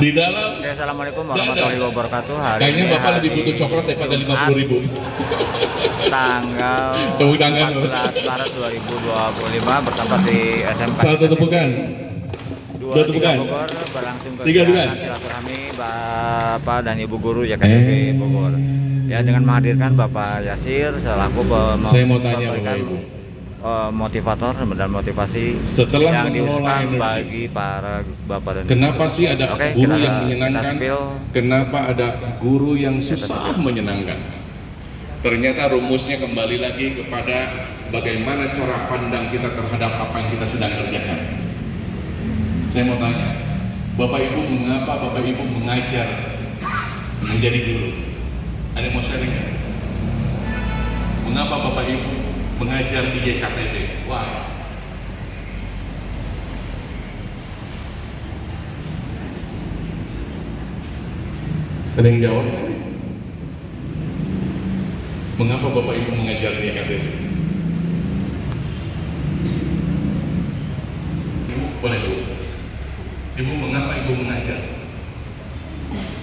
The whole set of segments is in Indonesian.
Di dalam. Oke, assalamualaikum warahmatullahi wabarakatuh. Hari Kayaknya ini Bapak lebih butuh coklat daripada 50.000. Tanggal Tepuk tangan. 14 Maret 2025 bertempat di SMK Satu tepukan. Dua tepukan. Bogor, berlangsung Tiga tepukan. kegiatan silaturahmi Bapak dan Ibu Guru YKTB Bogor. Ya, dengan menghadirkan Bapak Yasir selaku Saya mau tanya Bapak Ibu, motivator dan motivasi setelah yang mengelola diusahakan energi, bagi para Bapak dan kenapa Ibu. sih ada Oke, guru kita- yang menyenangkan? Kenapa ada guru yang susah menyenangkan? Ternyata rumusnya kembali lagi kepada bagaimana cara pandang kita terhadap apa yang kita sedang kerjakan. Saya mau tanya, Bapak Ibu, mengapa Bapak Ibu mengajar menjadi guru? Ada yang mau sharing nggak? Mengapa Bapak Ibu mengajar di YKTB? Why? Ada yang jawab? Mengapa Bapak Ibu mengajar di YKTB? Ibu, boleh Bu? Ibu, mengapa Ibu mengajar?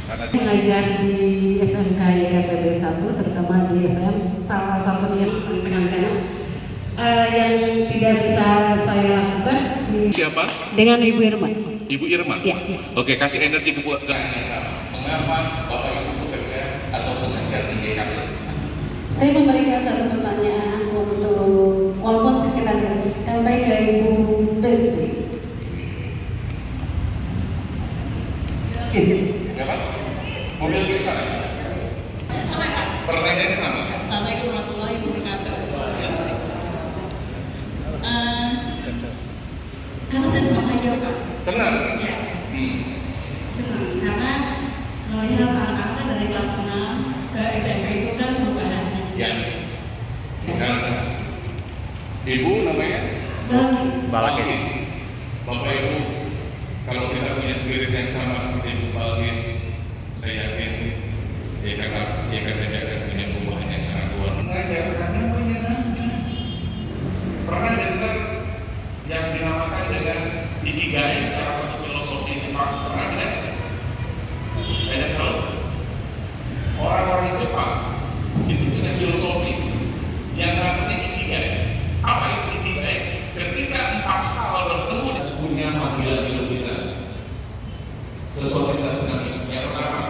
Mengajar di SMK YKTB 1, terutama di SM, salah satunya tekan-tekan yang tidak bisa saya lakukan Siapa? dengan Ibu Irma. Ibu Irma? Ya. Oke, kasih energi ke yang sama. Mengapa Bapak Ibu bekerja atau mengajar di YKTB? Saya memberikan satu pertanyaan untuk walaupun sekitar sampai ke Ibu Besti. Siapa? Mobil bisa. Pertanyaannya sama. Assalamualaikum warahmatullahi wabarakatuh. Karena saya suka mengajar, Pak. Senang? Ya, senang. Karena melihat anak-anak dari kelas 6 ke SMP itu kan perubahan. Ya. Ibu namanya? Balakis. Bapak Ibu, kalau kita punya spirit yang sama seperti Ibu Balkis, saya yakin YKTB akan punya perubahan yang sangat luar biasa. Mengajar karena menyenangkan. Pernah dengar yang dinamakan dengan Ikigai, salah satu filosofi Jepang? Pernah dengar? Ada tahu? Orang-orang Jepang itu punya filosofi yang namanya Ikigai. Apa itu Ikigai? Ketika 4 hal bertemu di punya panggilan hidup kita, sesuatu yang kita senangi. Yang pertama,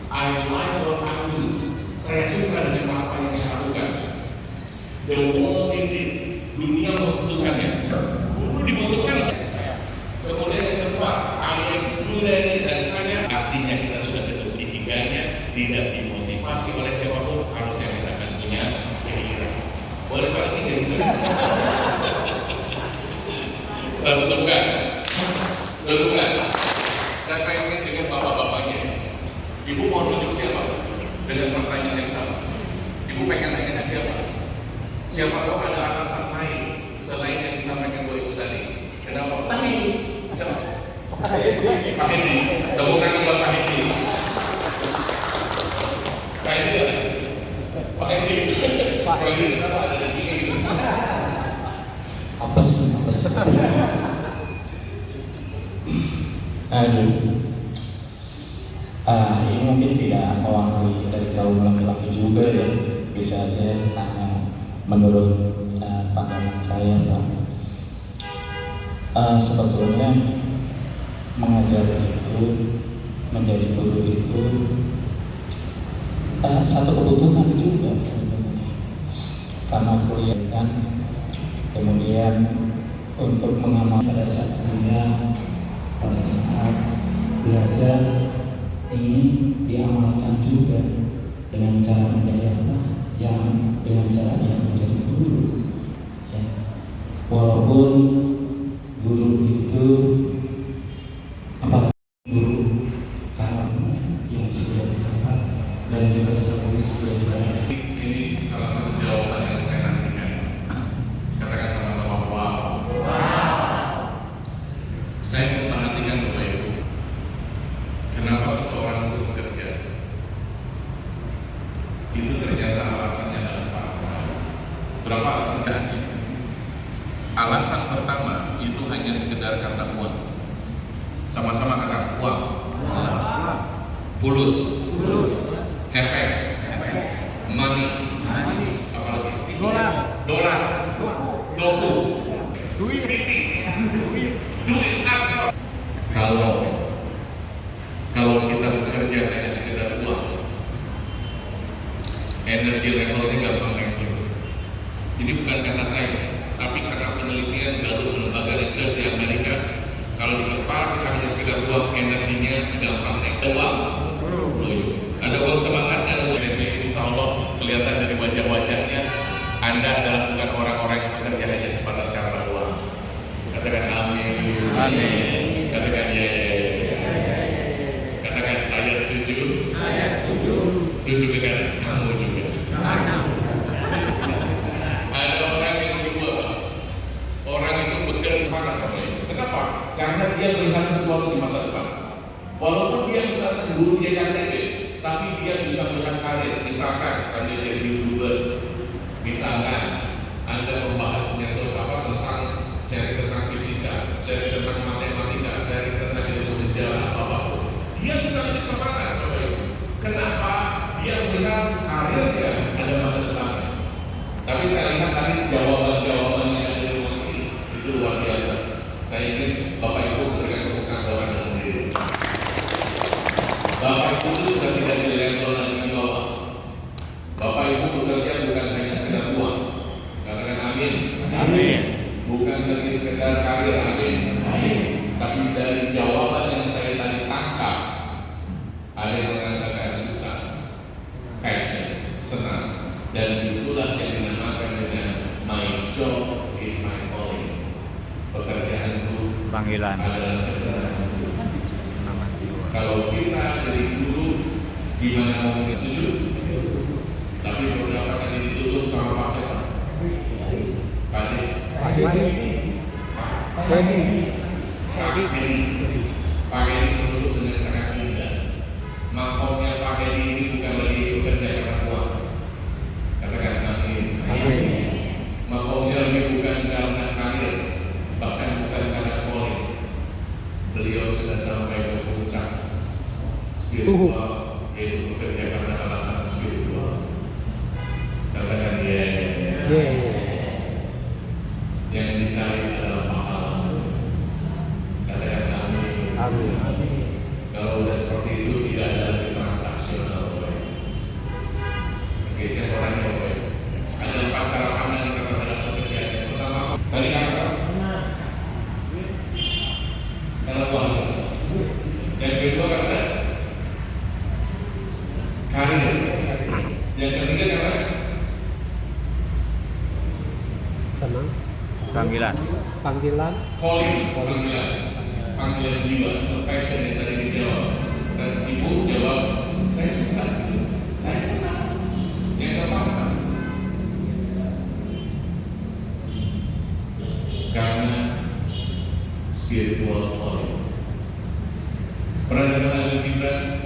I like what I do. Saya suka dengan apa yang saya lakukan. The world in it. Dunia membutuhkannya. Guru dibutuhkan. Kemudian yang kedua, I am good at it, dan saya, artinya kita sudah ketemu Ikigainya, tidak dimotivasi oleh siapapun, harusnya kita akan punya gairah. Boleh Pak ini gairah? Satu temukan. Temukan. Saya pengen dengan bapak-bapaknya. Ibu mau rujuk siapa? Dengan pertanyaan yang sama. Ibu pengen tanya ke siapa? Siapa tahu ada alasan lain selain yang disampaikan Bu Ibu tadi. Kenapa? Pak Hedi. Siapa? Pak Hendi. Tepuk tangan buat Pak Hendi. Pak Hendi ada? Pak Hendi. Pak Hendi kenapa ada di sini? Apes. Aduh. Ini mungkin tidak mewakili dari kaum laki-laki juga ya. Bisa aja hanya menurut pandangan saya, Pak. Sebetulnya mengajar itu, menjadi guru itu satu kebutuhan juga sebetulnya. Karena kuliah kan, kemudian untuk mengamal pada saat kuliah, pada saat belajar, ingin diamalkan juga dengan cara menjadi apa? Yang dengan cara yang menjadi guru. Ya. Walaupun guru itu apalagi guru karena yang sudah didapat dan juga sudah dibayar. Ini salah satu jawaban yang saya nantikan. Katakan sama-sama wow. Saya memperhatikan Bapak Ibu. Kenapa seseorang itu bekerja? Itu ternyata alasannya ada 4. Berapa alasannya? Alasan pertama itu hanya sekedar karena uang. Sama-sama karena uang. fulus, hepek, money, apalagi dolar, doku, duit, apa? Kalau kita bekerja hanya sekedar uang, energi levelnya gampang naik. Ini bukan kata saya, tapi karena penelitian dari lembaga riset di Amerika, kalau di kepala kita hanya sekedar uang, energinya gampang naik. Ada uang semangat, ada uang ini, insya Allah kelihatan dari wajah-wajahnya Anda adalah bukan orang-orang yang bekerja hanya sebatas cara uang. Katakan amin. Amin. Katakan ya. Katakan saya setuju. Tunjukkan kamu juga. Ada orang yang kedua, orang itu bekerja sangat baik. Kenapa? Karena dia melihat sesuatu di masa depan. Walaupun dia misalkan guru YKTB, tapi dia bisa melihat karir. Misalkan Anda jadi YouTuber, misalkan Anda membahas menyangkut tentang seri tentang fisika, seri tentang matematika, seri tentang ilmu sejarah atau apapun, dia bisa menjadi semangat. Kenapa? Dia melihat karirnya ada masa depannya. Tapi saya lihat tadi jawaban-jawaban yang ada di rumah ini itu luar biasa. Saya ingin Bapak Ibu memberikan tepuk tangan kepada Anda sendiri. Bapak Ibu itu sudah tidak di level lagi di bawah. Bapak Ibu bekerja bukan hanya sekedar uang. Katakan amin. Amin. Bukan lagi sekedar karir, amin. Tapi dari jawaban yang saya tadi tangkap, ada yang mengatakan suka, passion, senang, dan itulah yang dinamakan dengan my job is my calling. Pekerjaanku Panggilan. adalah kesenanganku. Semangat jiwa. Kalau kita jadi guru, gimana mau sujud? Tapi beberapa kali ditutup sama Pak Setan. Pak Hedi menutup dengan sangat indah. Makomnya Pak Hedi ini bukan lagi bekerja karena uang. Katakan amin. Makomnya lagi bukan karena karir, bahkan bukan karena calling. Beliau sudah sampai ke puncak spiritual, yaitu bekerja karena alasan spiritual. Katakan ya. Yang dicari adalah pahala. Katakan amin. Kalau udah seperti itu tidak ada lagi transaksional. Geser orangnya boleh. Ada 4 cara pandang kita terhadap pekerjaan. Yang pertama, tadi apa? Karena uang. Yang kedua karena karir. Yang ketiga karena Panggilan. panggilan jiwa, passion yang tadi dijawab. Dan ibu jawab, saya suka, saya senang. Yang apa-apa. Karena spiritual calling. Pernah dengar Ali Gibran?